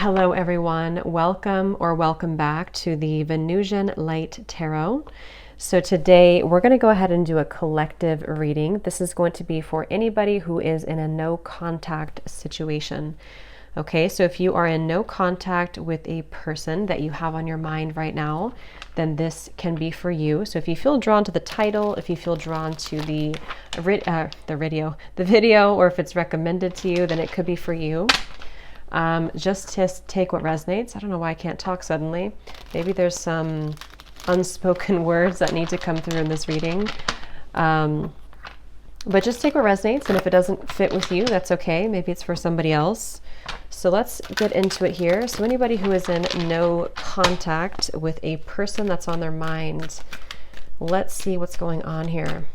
Hello, everyone. Welcome or welcome back to the Venusian Light Tarot. So today we're going to go ahead and do a collective reading. This is going to be for anybody who is in a no contact situation. Okay, so if you are in no contact with a person that you have on your mind right now, then this can be for you. So if you feel drawn to the title, if you feel drawn to the video, or if it's recommended to you, then it could be for you. Just take what resonates. I don't know why I can't talk suddenly. Maybe there's some unspoken words that need to come through in this reading. But just take what resonates, and if it doesn't fit with you, that's okay. Maybe it's for somebody else. So let's get into it here. So anybody who is in no contact with a person that's on their mind, let's see what's going on here.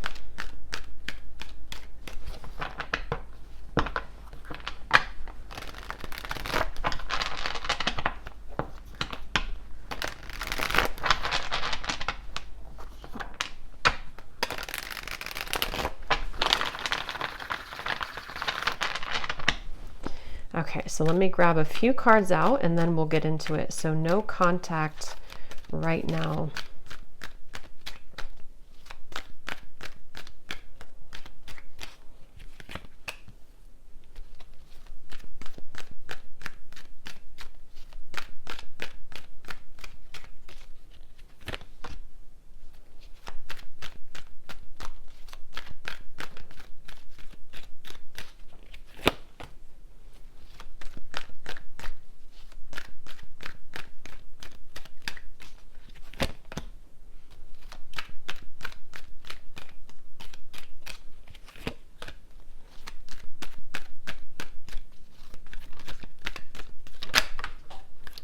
Okay, so let me grab a few cards out and then we'll get into it. So no contact right now.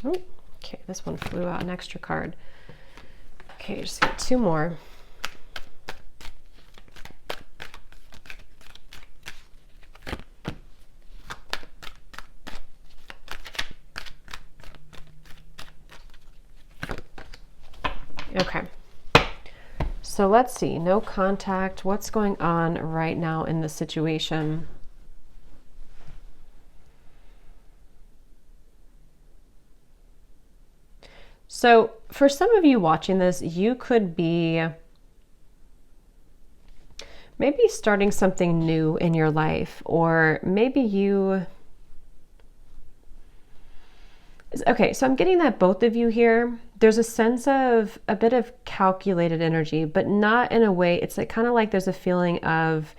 Oh, okay, this one flew out, an extra card. Okay, just get two more. Okay, so let's see, no contact. What's going on right now in the situation? So for some of you watching this, you could be maybe starting something new in your life, or maybe you... Okay, so I'm getting that both of you here, there's a sense of a bit of calculated energy, but not in a way, it's like kind of like there's a feeling of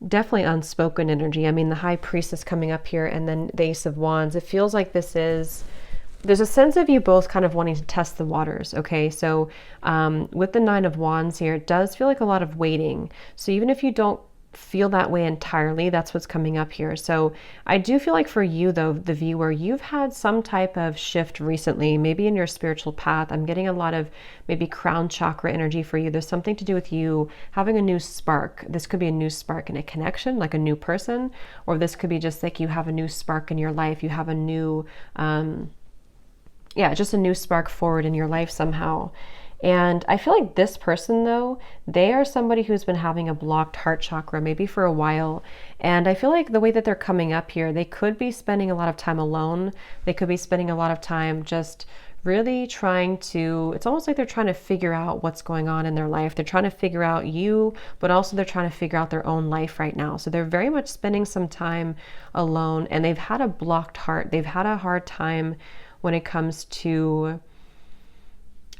definitely unspoken energy. I mean, the High Priestess coming up here and then the Ace of Wands, it feels like there's a sense of you both kind of wanting to test the waters, okay? So with the Nine of Wands here, it does feel like a lot of waiting. So even if you don't feel that way entirely, that's what's coming up here. So I do feel like for you, though, the viewer, you've had some type of shift recently, maybe in your spiritual path. I'm getting a lot of maybe crown chakra energy for you. There's something to do with you having a new spark. This could be a new spark in a connection, like a new person, or this could be just like you have a new spark in your life. You have a new... just a new spark forward in your life somehow. And I feel like this person, though, they are somebody who's been having a blocked heart chakra maybe for a while. And I feel like the way that they're coming up here, they could be spending a lot of time alone. They could be spending a lot of time just really trying to, it's almost like they're trying to figure out what's going on in their life. They're trying to figure out you, but also they're trying to figure out their own life right now. So they're very much spending some time alone, and they've had a blocked heart. They've had a hard time when it comes to,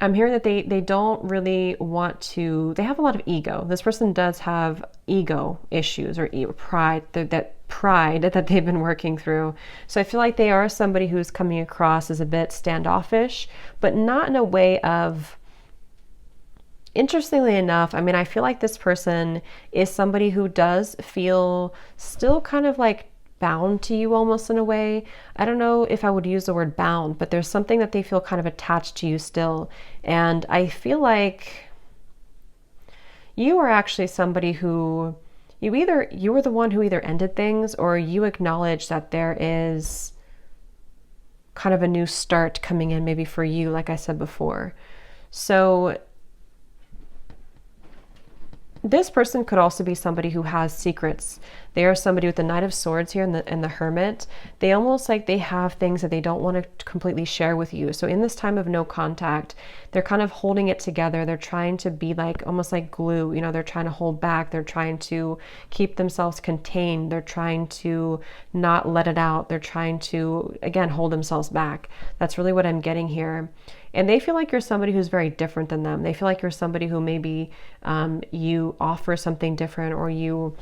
I'm hearing that they don't really want to, they have a lot of ego. This person does have ego issues or pride, that pride that they've been working through. So I feel like they are somebody who's coming across as a bit standoffish, but not in a way of, interestingly enough, I mean, I feel like this person is somebody who does feel still kind of like bound to you almost in a way. I don't know if I would use the word bound, but there's something that they feel kind of attached to you still. And I feel like you are actually somebody who you were the one who either ended things, or you acknowledge that there is kind of a new start coming in maybe for you, like I said before. So this person could also be somebody who has secrets They are somebody with the Knight of Swords here and the Hermit. They almost like they have things that they don't want to completely share with you. So in this time of no contact, they're kind of holding it together. They're trying to be like almost like glue. You know, they're trying to hold back. They're trying to keep themselves contained. They're trying to not let it out. They're trying to, again, hold themselves back. That's really what I'm getting here. And they feel like you're somebody who's very different than them. They feel like you're somebody who maybe you offer something different, or you,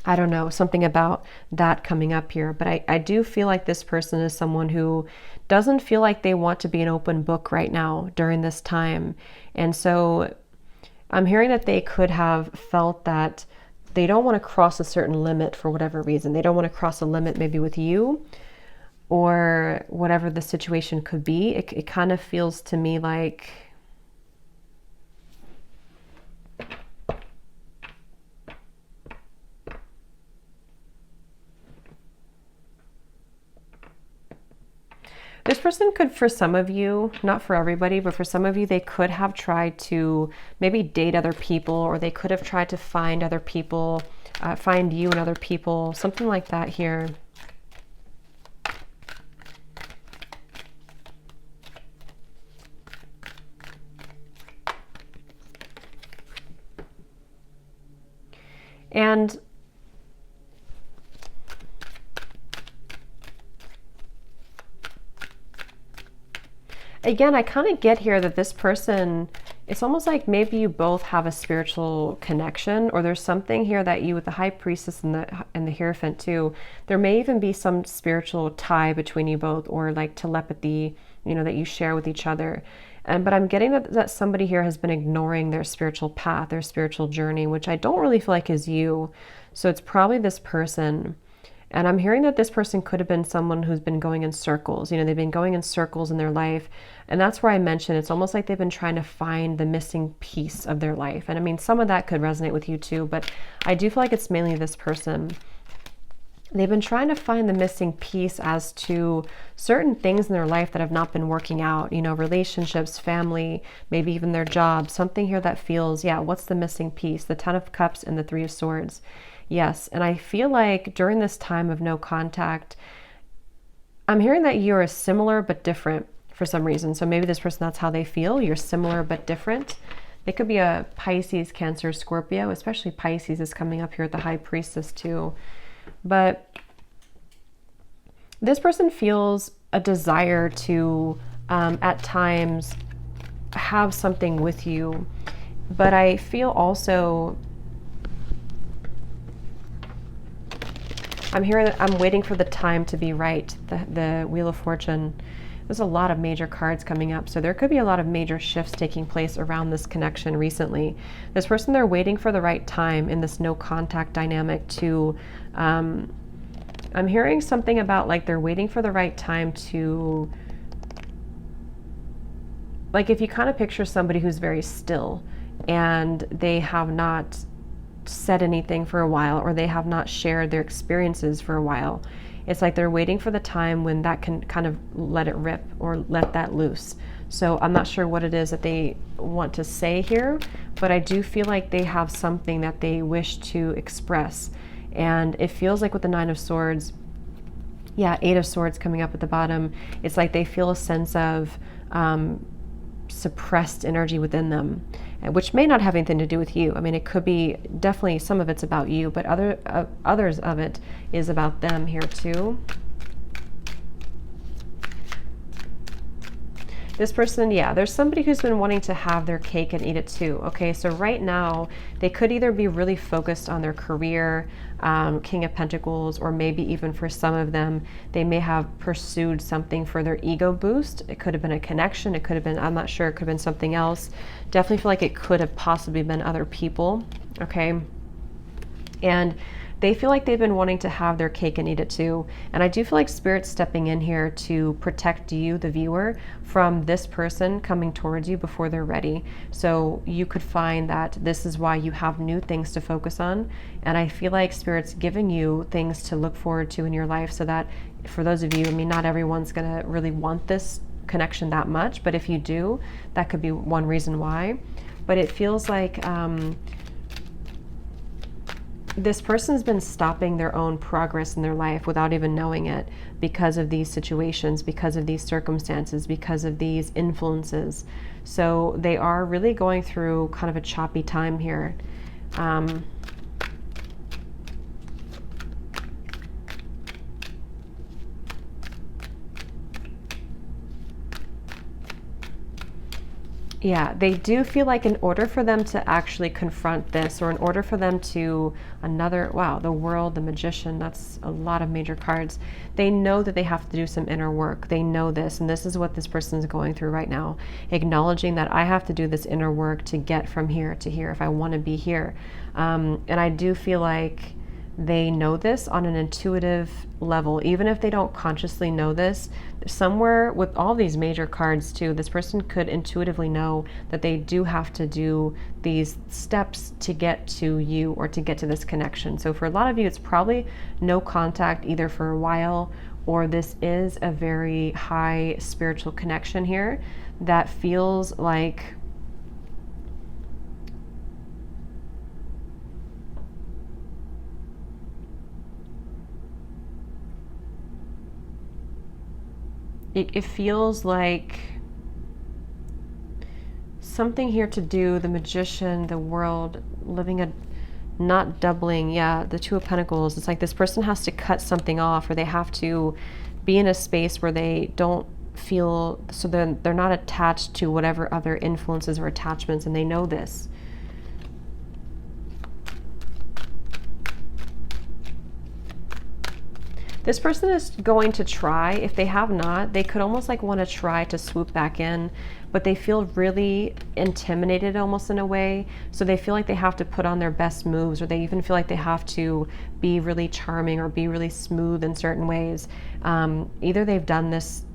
I don't know, something about that coming up here. But I do feel like this person is someone who doesn't feel like they want to be an open book right now during this time. And so I'm hearing that they could have felt that they don't want to cross a certain limit for whatever reason. They don't want to cross a limit maybe with you, or whatever the situation could be. It kind of feels to me like this person could, for some of you, not for everybody, but for some of you, they could have tried to maybe date other people, or they could have tried to find other people, find you and other people, something like that here. And again, I kind of get here that this person, it's almost like maybe you both have a spiritual connection, or there's something here that you, with the High Priestess and the Hierophant too, there may even be some spiritual tie between you both, or like telepathy, you know, that you share with each other. But I'm getting that somebody here has been ignoring their spiritual path, their spiritual journey, which I don't really feel like is you. So it's probably this person. And I'm hearing that this person could have been someone who's been going in circles. You know, they've been going in circles in their life. And that's where I mentioned it's almost like they've been trying to find the missing piece of their life. And I mean, some of that could resonate with you too, but I do feel like it's mainly this person. They've been trying to find the missing piece as to certain things in their life that have not been working out, you know, relationships, family, maybe even their job, something here that feels, yeah, what's the missing piece? The Ten of Cups and the Three of Swords. Yes, and I feel like during this time of no contact, I'm hearing that you're similar but different for some reason. So maybe this person, that's how they feel. You're similar but different. They could be a Pisces, Cancer, Scorpio, especially Pisces is coming up here at the High Priestess too. But this person feels a desire to, at times, have something with you. But I feel also, I'm hearing that I'm waiting for the time to be right. The Wheel of Fortune. There's a lot of major cards coming up. So there could be a lot of major shifts taking place around this connection recently. This person, they're waiting for the right time in this no contact dynamic to, I'm hearing something about like they're waiting for the right time to, like if you kind of picture somebody who's very still and they have not said anything for a while, or they have not shared their experiences for a while. It's like they're waiting for the time when that can kind of let it rip or let that loose. So I'm not sure what it is that they want to say here, but I do feel like they have something that they wish to express. And it feels like with the Nine of Swords, yeah, Eight of Swords coming up at the bottom, it's like they feel a sense of suppressed energy within them, which may not have anything to do with you. I mean, it could be, definitely some of it's about you, but others of it is about them here too. This person, yeah, there's somebody who's been wanting to have their cake and eat it too. Okay, so right now they could either be really focused on their career, King of Pentacles, or maybe even for some of them, they may have pursued something for their ego boost. It could have been a connection. It could have been, I'm not sure, it could have been something else. Definitely feel like it could have possibly been other people. Okay, and they feel like they've been wanting to have their cake and eat it too. And I do feel like Spirit's stepping in here to protect you, the viewer, from this person coming towards you before they're ready. So you could find that this is why you have new things to focus on. And I feel like Spirit's giving you things to look forward to in your life, so that for those of you, I mean, not everyone's gonna really want this connection that much, but if you do, that could be one reason why. But it feels like, this person's been stopping their own progress in their life without even knowing it because of these situations, because of these circumstances, because of these influences. So they are really going through kind of a choppy time here. Yeah, they do feel like in order for them to actually confront this, or in order for them to wow, the World, the Magician, that's a lot of major cards. They know that they have to do some inner work. They know this, and this is what this person is going through right now. Acknowledging that I have to do this inner work to get from here to here if I want to be here. And I do feel like they know this on an intuitive level, even if they don't consciously know this. Somewhere with all these major cards too, this person could intuitively know that they do have to do these steps to get to you, or to get to this connection. So for a lot of you, it's probably no contact either for a while, or this is a very high spiritual connection here that feels like it feels like something here to do, the Magician, the World, living a not doubling, yeah, the Two of Pentacles. It's like this person has to cut something off, or they have to be in a space where they don't feel, so they're not attached to whatever other influences or attachments, and they know this. This person is going to try. If they have not, they could almost like want to try to swoop back in, but they feel really intimidated almost in a way. So they feel like they have to put on their best moves, or they even feel like they have to be really charming or be really smooth in certain ways. Either they've done this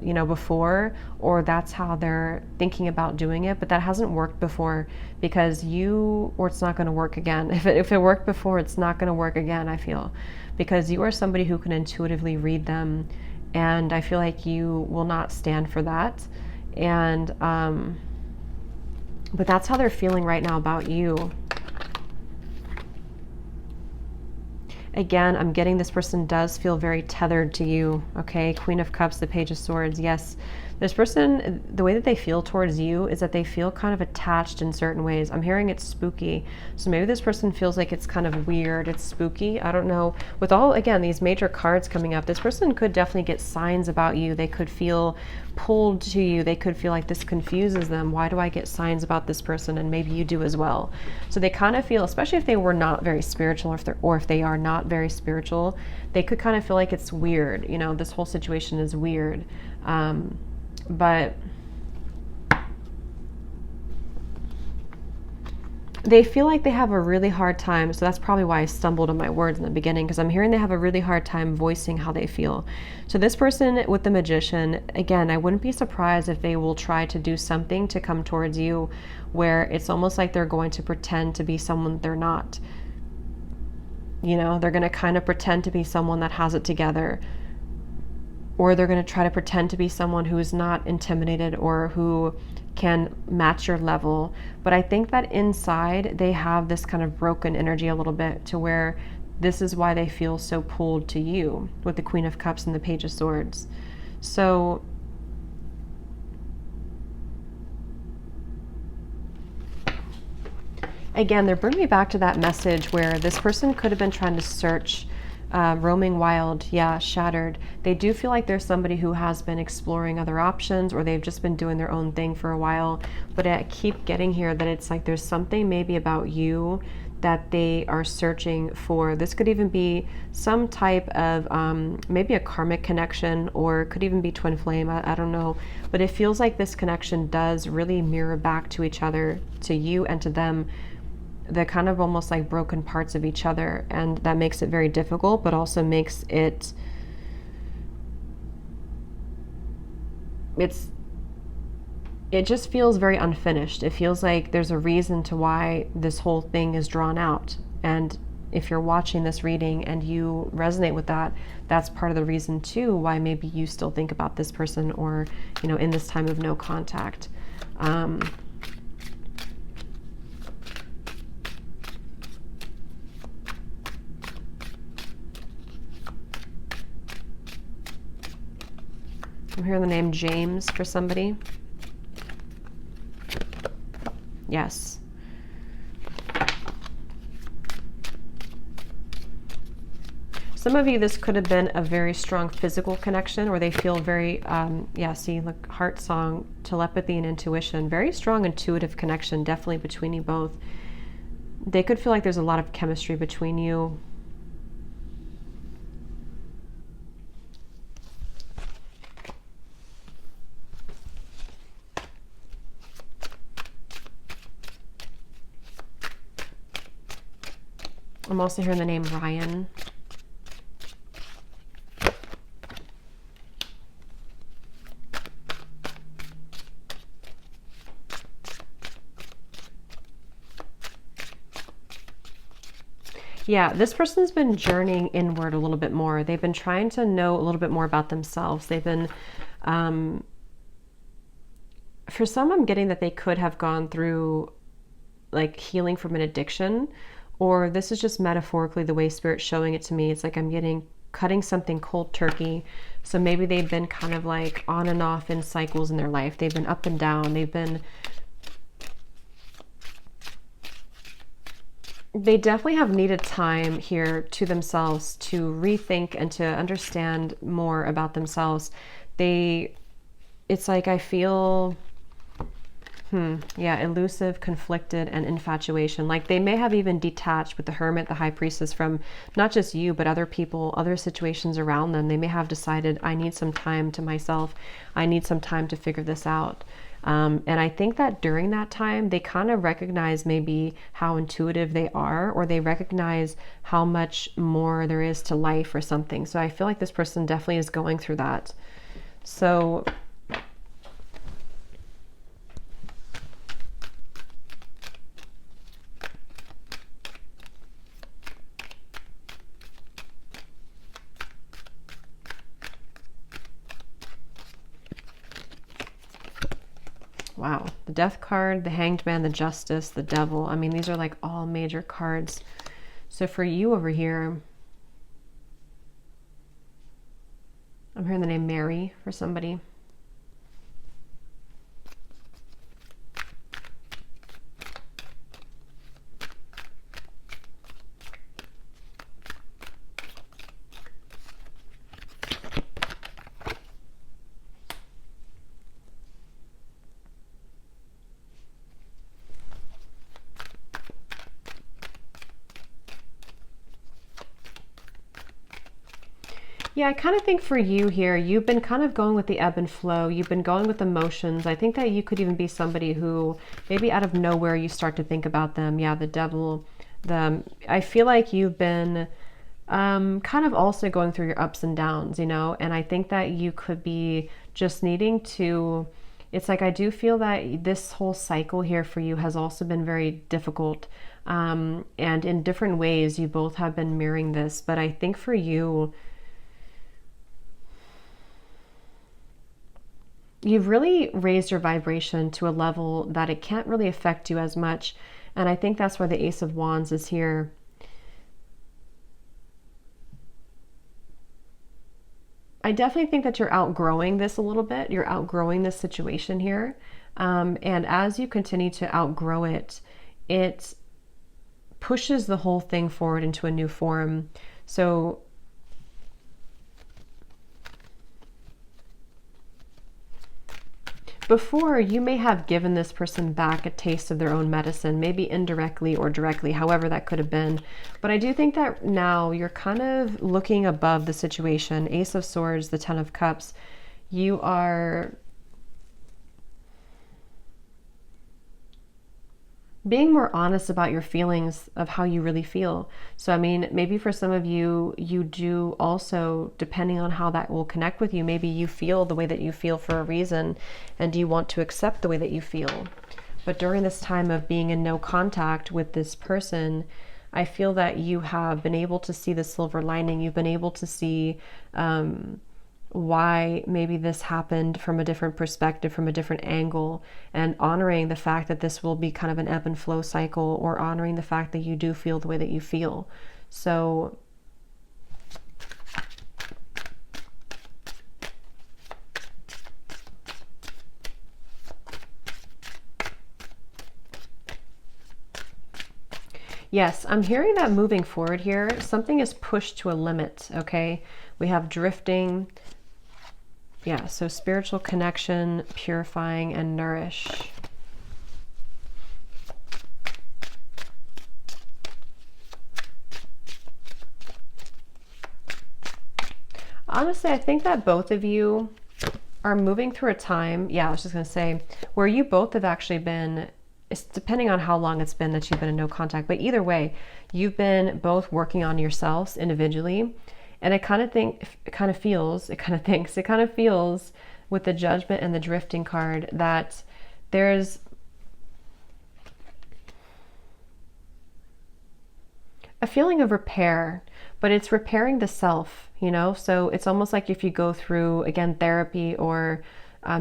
before, or that's how they're thinking about doing it, but that hasn't worked before because or it's not going to work again. If it worked before, it's not going to work again, I feel, because you are somebody who can intuitively read them, and I feel like you will not stand for that. And but that's how they're feeling right now about you. Again, I'm getting this person does feel very tethered to you, okay? Queen of Cups, the Page of Swords, yes. This person, the way that they feel towards you is that they feel kind of attached in certain ways. I'm hearing it's spooky. So maybe this person feels like it's kind of weird, it's spooky, I don't know. With all, again, these major cards coming up, this person could definitely get signs about you. They could feel pulled to you. They could feel like this confuses them. Why do I get signs about this person? And maybe you do as well. So they kind of feel, especially if they were not very spiritual, or if they are not very spiritual, they could kind of feel like it's weird. This whole situation is weird. But they feel like they have a really hard time. So that's probably why I stumbled on my words in the beginning, because I'm hearing they have a really hard time voicing how they feel. So this person with the Magician, again, I wouldn't be surprised if they will try to do something to come towards you where it's almost like they're going to pretend to be someone they're not. They're going to kind of pretend to be someone that has it together. Or they're going to try to pretend to be someone who is not intimidated or who can match your level. But I think that inside they have this kind of broken energy a little bit, to where this is why they feel so pulled to you with the Queen of Cups and the Page of Swords. So again, they're bringing me back to that message where this person could have been trying to search, roaming wild, yeah, shattered. They do feel like there's somebody who has been exploring other options, or they've just been doing their own thing for a while. But I keep getting here that it's like there's something maybe about you that they are searching for. This could even be some type of maybe a karmic connection, or it could even be twin flame. I don't know. But it feels like this connection does really mirror back to each other, to you and to them, the kind of almost like broken parts of each other. And that makes it very difficult, but also makes it, it just feels very unfinished. It feels like there's a reason to why this whole thing is drawn out. And if you're watching this reading and you resonate with that, that's part of the reason too why maybe you still think about this person, or, in this time of no contact. I'm hearing the name James for somebody. Yes. Some of you, this could have been a very strong physical connection, or they feel very, yeah, see, look, heart song, telepathy and intuition, very strong intuitive connection, definitely between you both. They could feel like there's a lot of chemistry between you. I'm also hearing the name Ryan. Yeah, this person's been journeying inward a little bit more. They've been trying to know a little bit more about themselves. They've been, for some, I'm getting that they could have gone through like healing from an addiction, or this is just metaphorically the way Spirit's showing it to me. It's like I'm getting cutting something cold turkey. So maybe they've been kind of like on and off in cycles in their life. They've been up and down. They definitely have needed time here to themselves to rethink and to understand more about themselves. It's like I feel, yeah, elusive, conflicted, and infatuation. Like they may have even detached with the Hermit, the High Priestess, from not just you, but other people, other situations around them. They may have decided, I need some time to myself. I need some time to figure this out. And I think that during that time, they kind of recognize maybe how intuitive they are, or they recognize how much more there is to life or something. So I feel like this person definitely is going through that. So wow, the Death card, the Hanged Man, the Justice, the Devil. I mean, these are like all major cards. So for you over here, I'm hearing the name Mary for somebody. Yeah, I kind of think for you here, you've been kind of going with the ebb and flow. You've been going with emotions. I think that you could even be somebody who maybe out of nowhere you start to think about them. Yeah, the Devil. I feel like you've been kind of also going through your ups and downs, you know, and I think that you could be just needing to, it's like I do feel that this whole cycle here for you has also been very difficult. And in different ways, you both have been mirroring this. But I think for you, you've really raised your vibration to a level that it can't really affect you as much. And I think that's why the Ace of Wands is here. I definitely think that you're outgrowing this a little bit. You're outgrowing this situation here. And as you continue to outgrow it, it pushes the whole thing forward into a new form. So before, you may have given this person back a taste of their own medicine, maybe indirectly or directly, however that could have been. But I do think that now you're kind of looking above the situation. Ace of Swords, the Ten of Cups. You are being more honest about your feelings of how you really feel. So, I mean, maybe for some of you, you do also, depending on how that will connect with you, maybe you feel the way that you feel for a reason, and you want to accept the way that you feel. But during this time of being in no contact with this person, I feel that you have been able to see the silver lining. You've been able to see why maybe this happened from a different perspective, from a different angle, and honoring the fact that this will be kind of an ebb and flow cycle, or honoring the fact that you do feel the way that you feel. So Yes, I'm hearing that moving forward here, something is pushed to a limit, okay? We have drifting. Yeah, so spiritual connection, purifying, and nourish. Honestly, I think that both of you are moving through a time, yeah, I was just going to say, where you both have actually been, it's depending on how long it's been that you've been in no contact, but either way, you've been both working on yourselves individually. And it kind of feels with the Judgment and the Drifting card that there's a feeling of repair, but it's repairing the self, you know? So it's almost like if you go through, again, therapy or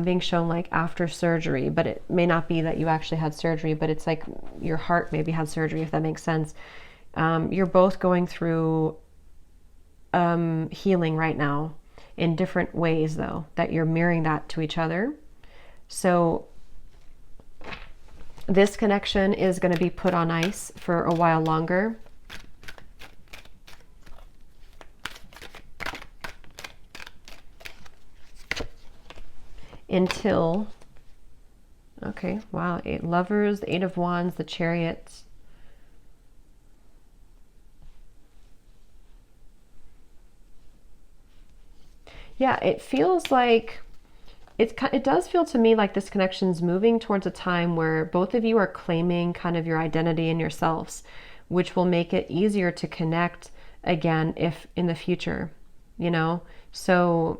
being shown like after surgery, but it may not be that you actually had surgery, but it's like your heart maybe had surgery, if that makes sense. You're both going through healing right now in different ways, though, that you're mirroring that to each other. So this connection is going to be put on ice for a while longer. Until, okay, wow, 8 Lovers, the 8 of Wands, the Chariot. Yeah, it feels like, it does feel to me like this connection's moving towards a time where both of you are claiming kind of your identity and yourselves, which will make it easier to connect again if in the future, you know? So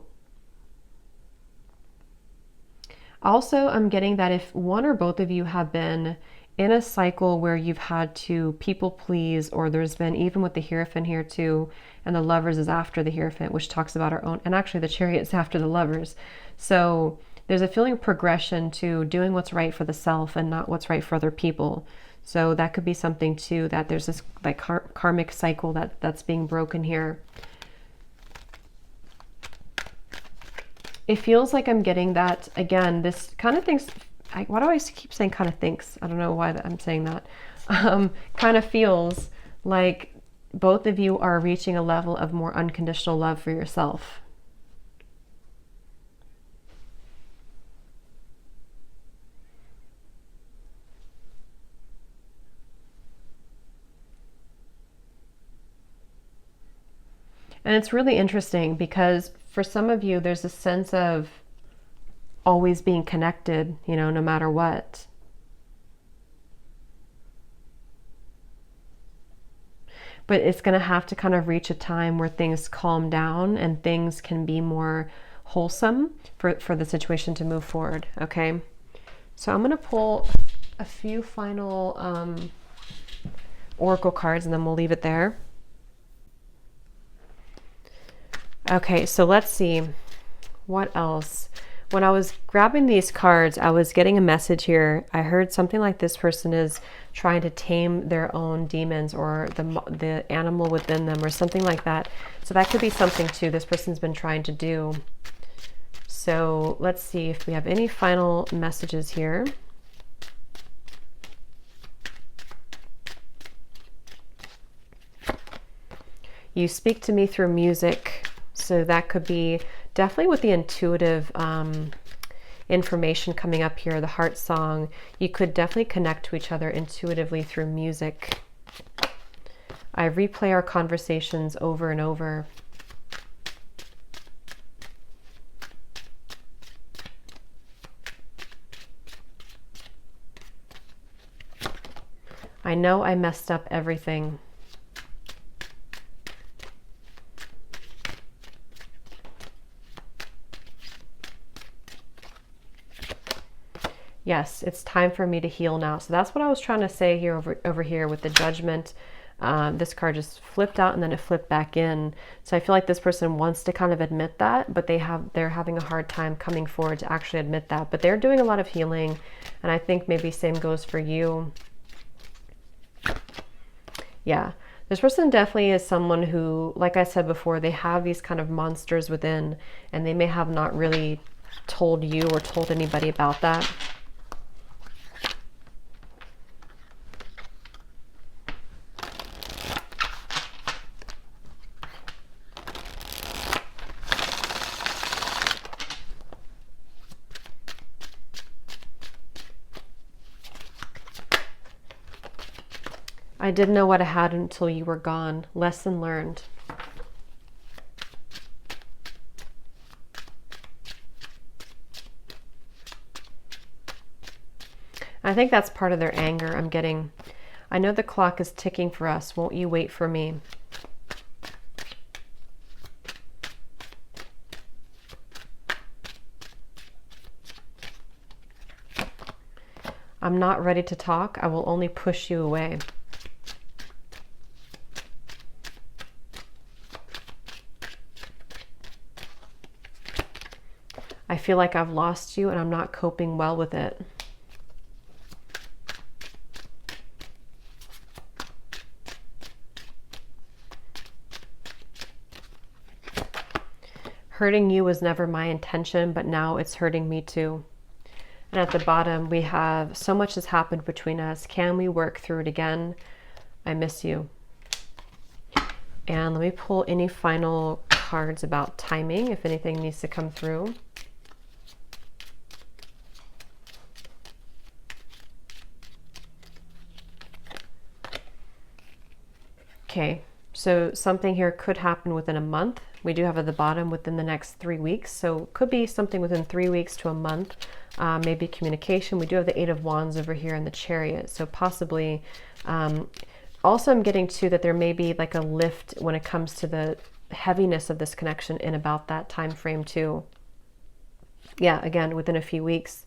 also, I'm getting that if one or both of you have been in a cycle where you've had to people please, or there's been, even with the Hierophant here too, and the Lovers is after the Hierophant, which talks about our own, and actually the Chariot's after the Lovers. So there's a feeling of progression to doing what's right for the self and not what's right for other people. So that could be something too, that there's this like karmic cycle that's being broken here. It feels like I'm getting that, again, this kind of thinks, why do I keep saying kind of thinks? I don't know why I'm saying that. Kind of feels like both of you are reaching a level of more unconditional love for yourself. And it's really interesting because for some of you, there's a sense of always being connected, you know, no matter what. But it's going to have to kind of reach a time where things calm down and things can be more wholesome for the situation to move forward, okay? So I'm going to pull a few final oracle cards and then we'll leave it there. Okay, so let's see. What else? When I was grabbing these cards, I was getting a message here. I heard something like this person is trying to tame their own demons or the animal within them or something like that. So that could be something too this person's been trying to do. So let's see if we have any final messages here. You speak to me through music. So that could be definitely with the intuitive information coming up here, the heart song. You could definitely connect to each other intuitively through music. I replay our conversations over and over. I know I messed up everything. Yes, it's time for me to heal now. So that's what I was trying to say here over here with the Judgment. This card just flipped out and then it flipped back in. So I feel like this person wants to kind of admit that, but they're having a hard time coming forward to actually admit that. But they're doing a lot of healing, and I think maybe same goes for you. Yeah, this person definitely is someone who, like I said before, they have these kind of monsters within, and they may have not really told you or told anybody about that. I didn't know what I had until you were gone. Lesson learned. I think that's part of their anger. I'm getting, I know the clock is ticking for us. Won't you wait for me? I'm not ready to talk. I will only push you away. I feel like I've lost you and I'm not coping well with it. Hurting you was never my intention, but now it's hurting me too. And at the bottom, we have, so much has happened between us. Can we work through it again? I miss you. And let me pull any final cards about timing, if anything needs to come through. Okay, so something here could happen within a month. We do have at the bottom within the next 3 weeks. So could be something within 3 weeks to a month, maybe communication. We do have the Eight of Wands over here in the Chariot. So possibly, also I'm getting too that there may be like a lift when it comes to the heaviness of this connection in about that time frame too. Yeah, again, within a few weeks.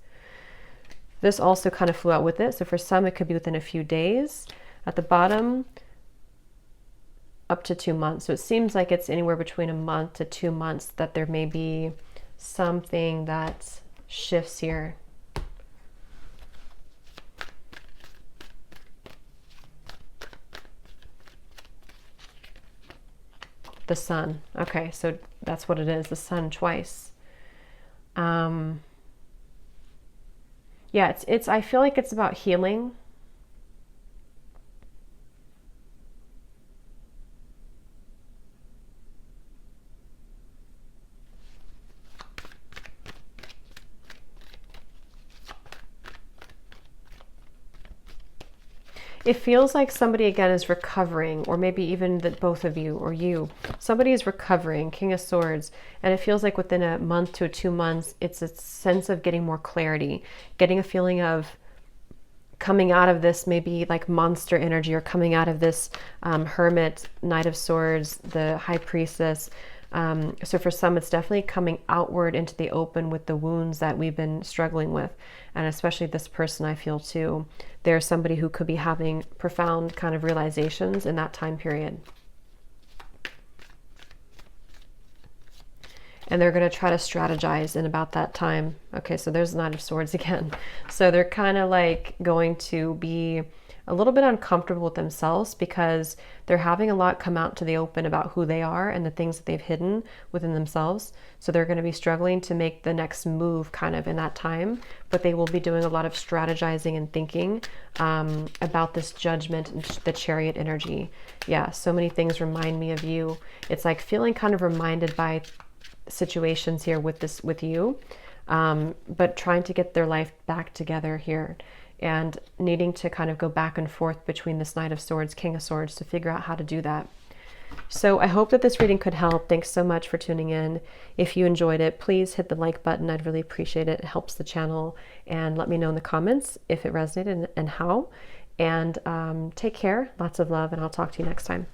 This also kind of flew out with it. So for some, it could be within a few days. At the bottom, up to 2 months. So it seems like it's anywhere between a month to 2 months that there may be something that shifts here. The Sun. Okay, so that's what it is, the Sun twice. Yeah, it's I feel like it's about healing. It feels like somebody again is recovering, or maybe even that both of you or you. Somebody is recovering, King of Swords, and it feels like within a month to 2 months, it's a sense of getting more clarity, getting a feeling of coming out of this maybe like monster energy, or coming out of this Hermit, Knight of Swords, the High Priestess. So for some, it's definitely coming outward into the open with the wounds that we've been struggling with. And especially this person, I feel too, there's somebody who could be having profound kind of realizations in that time period. And they're going to try to strategize in about that time. Okay, so there's the Knight of Swords again. So they're kind of like going to be a little bit uncomfortable with themselves because they're having a lot come out to the open about who they are and the things that they've hidden within themselves. So they're going to be struggling to make the next move kind of in that time, but they will be doing a lot of strategizing and thinking about this Judgment and the Chariot energy. Yeah, so many things remind me of you. It's like feeling kind of reminded by situations here with you, but trying to get their life back together here, and needing to kind of go back and forth between this Knight of Swords, King of Swords, to figure out how to do that. So I hope that this reading could help. Thanks so much for tuning in. If you enjoyed it, please hit the like button. I'd really appreciate it. It helps the channel. And let me know in the comments if it resonated and how. And take care. Lots of love, and I'll talk to you next time.